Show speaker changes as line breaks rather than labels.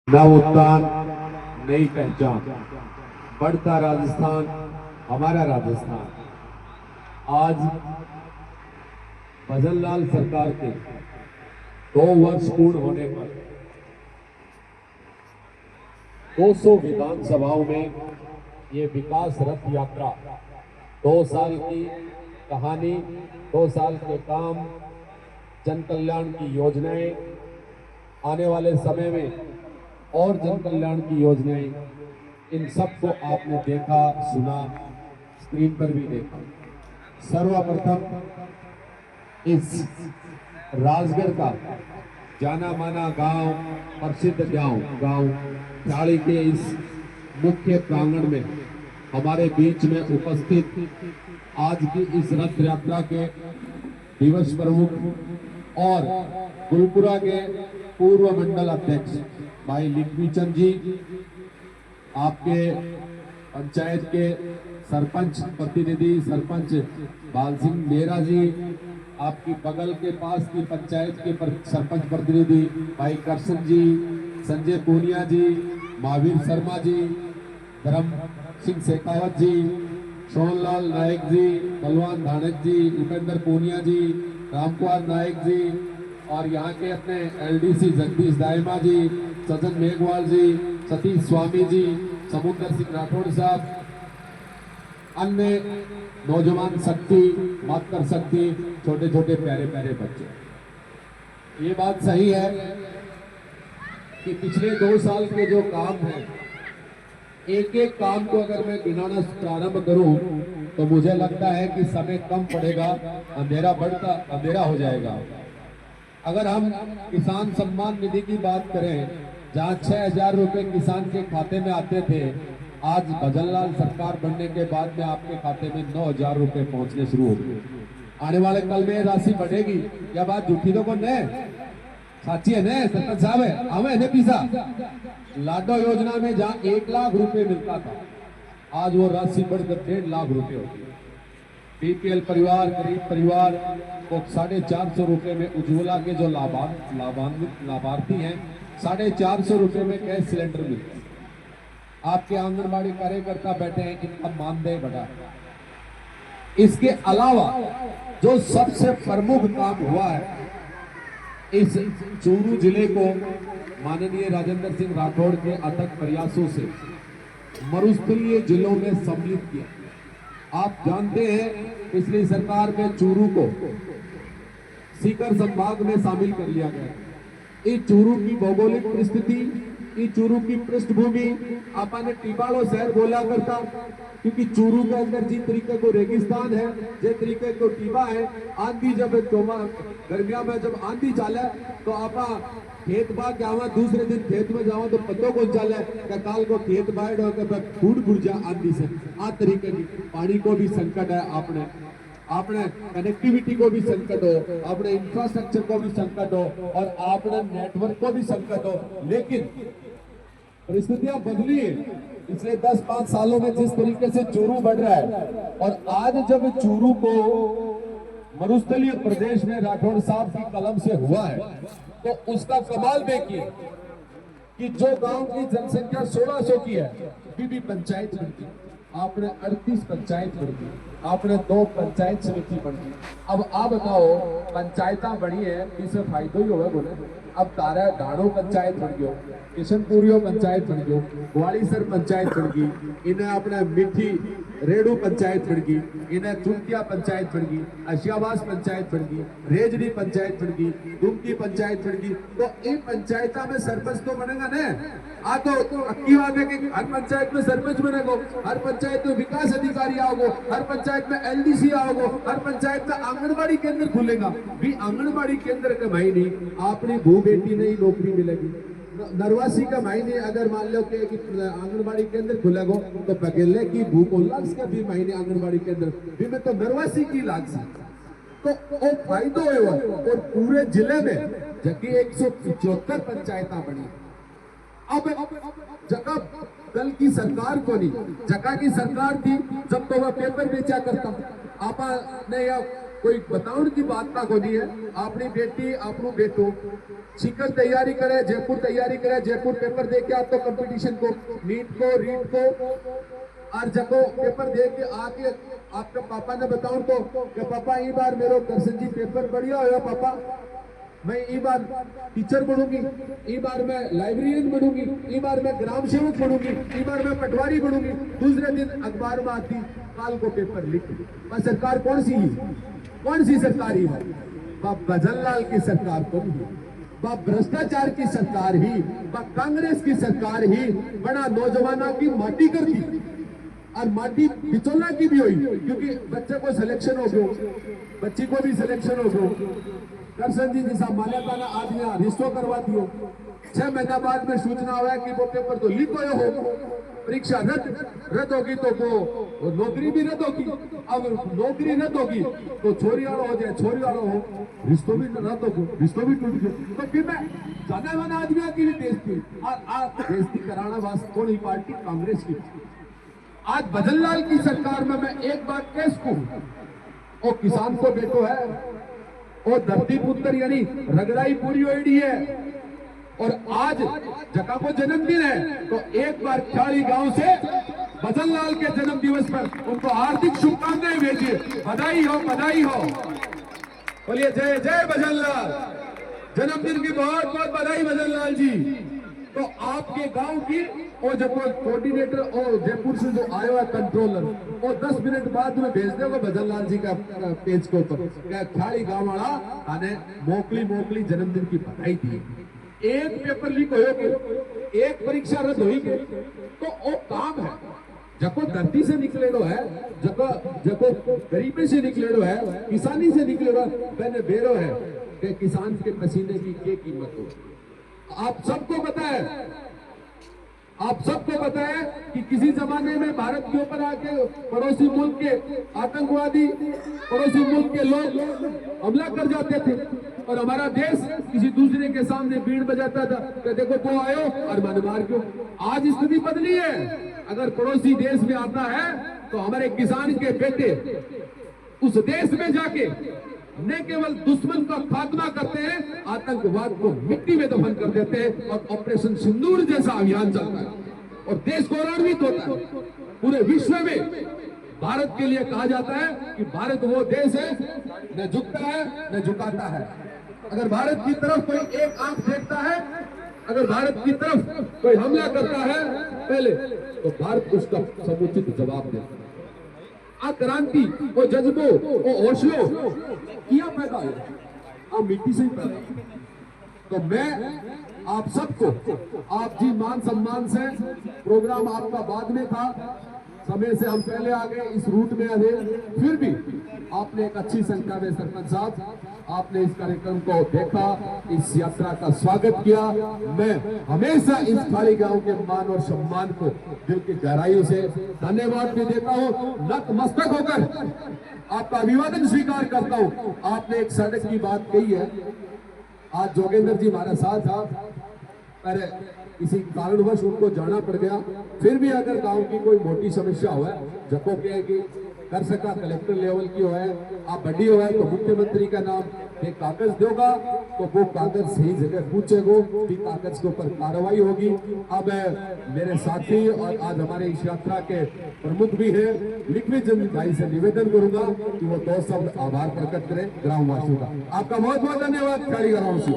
नव उत्थान, नई पहचान, बढ़ता राजस्थान, हमारा राजस्थान। आज भजनलाल सरकार के 2 वर्ष पूर्ण होने पर 200 विधानसभाओं में ये विकास रथ यात्रा 2 साल की कहानी, 2 साल के काम, जन कल्याण की योजनाएं, आने वाले समय में और जन कल्याण की योजनाएं, इन सबको आपने देखा, सुना, स्क्रीन पर भी देखा। सर्वप्रथम इस राजगढ़ का जाना माना गांव, प्रसिद्ध गांव ख्याली के इस मुख्य प्रांगण में हमारे बीच में उपस्थित आज की इस रथ यात्रा के दिवस प्रमुख और गुरुपुरा के पूर्व मंडल अध्यक्ष भाई लिखवीचंद जी, आपके पंचायत के सरपंच प्रतिनिधि सरपंच बाल सिंह मेहरा जी, आपकी बगल के पास की पंचायत के सरपंच प्रतिनिधि भाई कृष्ण जी, संजय पूनिया जी, महावीर शर्मा जी, धर्म सिंह शेखावत जी, सोनलाल नायक जी, बलवान धानक जी, उपेंद्र पूनिया जी, रामकुमार नायक जी और यहाँ के अपने एलडीसी जगदीश दायमा जी, सजन मेघवाल जी, सतीश स्वामी जी, समुद्र सिंह राठौड़ साहब, अन्य नौजवान शक्ति, मातृ शक्ति, छोटे छोटे प्यारे प्यारे बच्चे। ये बात सही है कि पिछले 2 साल के जो काम हैं, एक एक काम को अगर मैं गिनाना प्रारंभ करूं तो मुझे लगता है कि समय कम पड़ेगा, अंधेरा हो जाएगा। अगर हम किसान सम्मान निधि की बात करें, जहां 6,000 रुपए किसान के खाते में आते थे, आज भजनलाल सरकार बनने के बाद में आपके खाते में 9,000 रुपए पहुंचने शुरू हो गए। आने वाले कल में राशि बढ़ेगी। यह बात झूठी तो कौन है? साची है ना सरपंच साहब? है हमें है पीसा लाडो योजना में जहां 1 लाख रुपए मिलता था, आज वो राशि बढ़कर 1.5 लाख रुपए होती है। बीपीएल परिवार, गरीब परिवार को 450 रुपए में उज्ज्वला के जो लाभार्थी हैं, 450 रुपए में गैस सिलेंडर मिलते हैं। आपके आंगनबाड़ी कार्यकर्ता बैठे हैं, इनका मानदेय बढ़ा। इसके अलावा जो सबसे प्रमुख काम हुआ है, इस चूरू जिले को माननीय राजेंद्र सिंह राठौड़ के अथक प्रयासों से मरुस्थलीय जिलों में सम्मिलित किया। आप जानते हैं पिछली सरकार में चूरू को सीकर संभाग में शामिल कर लिया गया। इस चूरू की भौगोलिक परिस्थिति, इस चूरू की पृष्ठभूमि आपने टिबाड़ो शहर बोला करता, क्योंकि चूरू के अंदर जिस तरीके को रेगिस्तान है, जिस तरीके को टीबा है, आंधी जब गर्मिया में जब आंधी चाले तो आपा खेत बा क्या हुआ, दूसरे दिन खेत में जाओ तो पत्तों को चाले काल को खेत बाढ़ होकर फूट बुर्जा आंधी से। आ तरीके की पानी को भी संकट है, आपने कनेक्टिविटी को भी संकट हो, अपने इंफ्रास्ट्रक्चर को भी संकट हो और आपने नेटवर्क को भी संकट हो। लेकिन परिस्थितियां बदली है। पिछले 10-5 सालों में जिस तरीके से चूरू बढ़ रहा है, और आज जब चूरू को मरुस्थलीय प्रदेश में राठौड़ साहब की कलम से हुआ है, तो उसका कमाल देखिए कि जो गांव की जनसंख्या 1600 की है, अभी भी पंचायत बनती, आपने 38 पंचायत बन दी, आपने 2 पंचायत समिति बन दी। अब आप बताओ, पंचायत बनी है, इससे फायदा ही होगा बोले। अब तारा ढाणो पंचायत बन गयो, किशनपुरियो पंचायत बन गयो, ग्वालीसर पंचायत बन गई, इन्हें अपने मिठी रेडू पंचायत बन गई, इन्हें चुनकिया पंचायत बन गई, अशियावास पंचायत बन गई, रेजड़ी पंचायत बन गई, दुमकी पंचायत बन गई। तो इन पंचायत में सरपंच तो बनेगा ना। आ तो अक्की बात है कि हर पंचायत में सरपंच बनेगो, हर पंचायत में विकास अधिकारी आओगे, हर पंचायत में एलडीसी आओगे, हर पंचायत में आंगनबाड़ी केंद्र खुलेगा। भी आंगनबाड़ी केंद्र के महीने अपनी भू बेटी नहीं नौकरी मिलेगी। नरवासी का महीने अगर मान लो कि आंगनबाड़ी केंद्र खुलेगो तो बगेले की भू को लाख का भी महीने आंगनबाड़ी केंद्र भी में तो नरवासी की लाख सी, तो वो फायदो है। और पूरे जिले में जबकि 175 पंचायत बनी। अब जगह कल की सरकार को नहीं, जगह की सरकार थी जब तो वह पेपर बेचा करता। आपने कोई बताउण की बात ना कोनी है। अपनी बेटी आपनो बेटो सीकर तैयारी करे, जयपुर तैयारी करे, जयपुर पेपर दे के आप तो कंपटीशन को, नीट को, रीट को, और जब पेपर दे के आके आपके पापा ने बताऊं तो कि पापा ई बार मेरो दर्शन जी पेपर बढ़िया होया पापा, मैं ई बार टीचर बनूंगी, ई बार मैं लाइब्रेरियन बनूंगी, ई बार मैं ग्राम सेवक बनूंगी, ई बार मैं पटवारी बनूंगी। दूसरे दिन अखबार में आती काल को पेपर लिख। पर सरकार कौन सी ही, कौन सी सरकार ही है? बाप भजनलाल की सरकार तो नहीं, बाप भ्रष्टाचार की सरकार ही, बाप कांग्रेस की सरकार ही बड़ा नौजवानों की माटी कर दी और माटी बिचौला की भी हुई, क्योंकि बच्चे को सिलेक्शन हो गयो, बच्ची को भी सिलेक्शन हो गयो। दर्शन जी जैसा मान्यता ना आदमी रिश्तो करवा दियो, 6 महीना बाद में सूचना हुआ कि वो पेपर तो लीक हो, परीक्षा रद्द होगी तो वो नौकरी भी रद्द होगी। अब नौकरी रद्द होगी तो छोरी वाला हो जाए, छोरी वाला हो, रिश्तों भी रद्द हो, रिश्तों भी टूट गए। तो फिर मैं जाने वाला आदमी की भी बेइज्जती, और बेइज्जती कराना वास्ते कौन ही पार्टी? कांग्रेस की। आज भजनलाल की सरकार में मैं एक बात कह सकूं, वो किसान को बेटो है, और धरती पुत्र यानी रगड़ाई पूरी होड़ी है, और आज जका को जन्मदिन है तो एक बार ख्याली गांव से भजनलाल के जन्म दिवस पर उनको हार्दिक शुभकामनाएं भेजिए। बधाई हो, बधाई हो, बोलिए जय जय भजनलाल। जन्मदिन की बहुत बहुत बधाई भजनलाल जी। तो आपके गांव की और जो कोऑर्डिनेटर और जयपुर से जो आया हुआ कंट्रोलर, और 10 मिनट बाद में भेज देगा भजनलाल जी का पेज को, तो क्या ख्याली गांव वाला आने मोकली जन्मदिन की बधाई दी। एक पेपर लीक हो, एक परीक्षा रद्द हुई, तो वो काम है जको धरती से निकलेलो है, जको गरीबी से निकलेलो है, किसानी से निकलेलो है, मैंने बेरो है कि किसान के पसीने की क्या कीमत हो। आप सबको पता है, आप सबको पता है कि किसी जमाने में भारत के ऊपर आके पड़ोसी मुल्क के आतंकवादी, पड़ोसी मुल्क के लोग हमला कर जाते थे, और हमारा देश किसी दूसरे के सामने बीड़ बजाता था कि देखो वो आयो और मन मार क्यों। आज स्थिति बदली है, अगर पड़ोसी देश में आता है तो हमारे किसान के बेटे उस देश में जाके न केवल दुश्मन का खात्मा करते हैं, आतंकवाद को मिट्टी में दफन कर देते हैं, और ऑपरेशन सिंदूर जैसा अभियान चलता है और देश गौरवान्वित होता है। पूरे विश्व में भारत के लिए कहा जाता है कि भारत वो देश है न झुकता है न झुकाता है। अगर भारत की तरफ कोई एक आंख देखता है, अगर भारत की तरफ कोई हमला करता है पहले, तो भारत उसका समुचित जवाब देता है। आ क्रांति, वो जज्बो, वो हौसलो किया पैदा हो, आप मिट्टी से ही पैदा हो। तो मैं आप सबको, आप जी मान सम्मान से, प्रोग्राम आपका बाद में था, समय से हम पहले आ गए, इस रूट में आए, फिर भी आपने एक अच्छी संख्या में सरपंच साहब आपने इस कार्यक्रम को देखा, इस यात्रा का स्वागत किया। मैं हमेशा इस खाली गांव के मान और सम्मान को दिल की गहराइयों से धन्यवाद भी देता हूं। नतमस्तक होकर आपका अभिवादन स्वीकार करता हूं। आपने एक सड़क की बात कही है, आज जोगेंद्र जी हमारे साथ था, पर किसी कारणवश उनको जाना पड़ गया। फिर भी अगर गांव की कोई मोटी समस्या हो, जको क्या कि कर सका कलेक्टर लेवल की हो, आप बड़ी हो तो मुख्यमंत्री का नाम एक कागज दोगा, तो वो कागज सही जगह पूछेगो, भी कागज के ऊपर कार्रवाई होगी। अब मेरे साथी और आज हमारे इस यात्रा के प्रमुख भी है, लिखवी चंद भाई से निवेदन करूंगा कि वो 2 शब्द आभार प्रकट करें ग्रामवासियों का। आपका बहुत बहुत धन्यवाद। खाली ग्राम से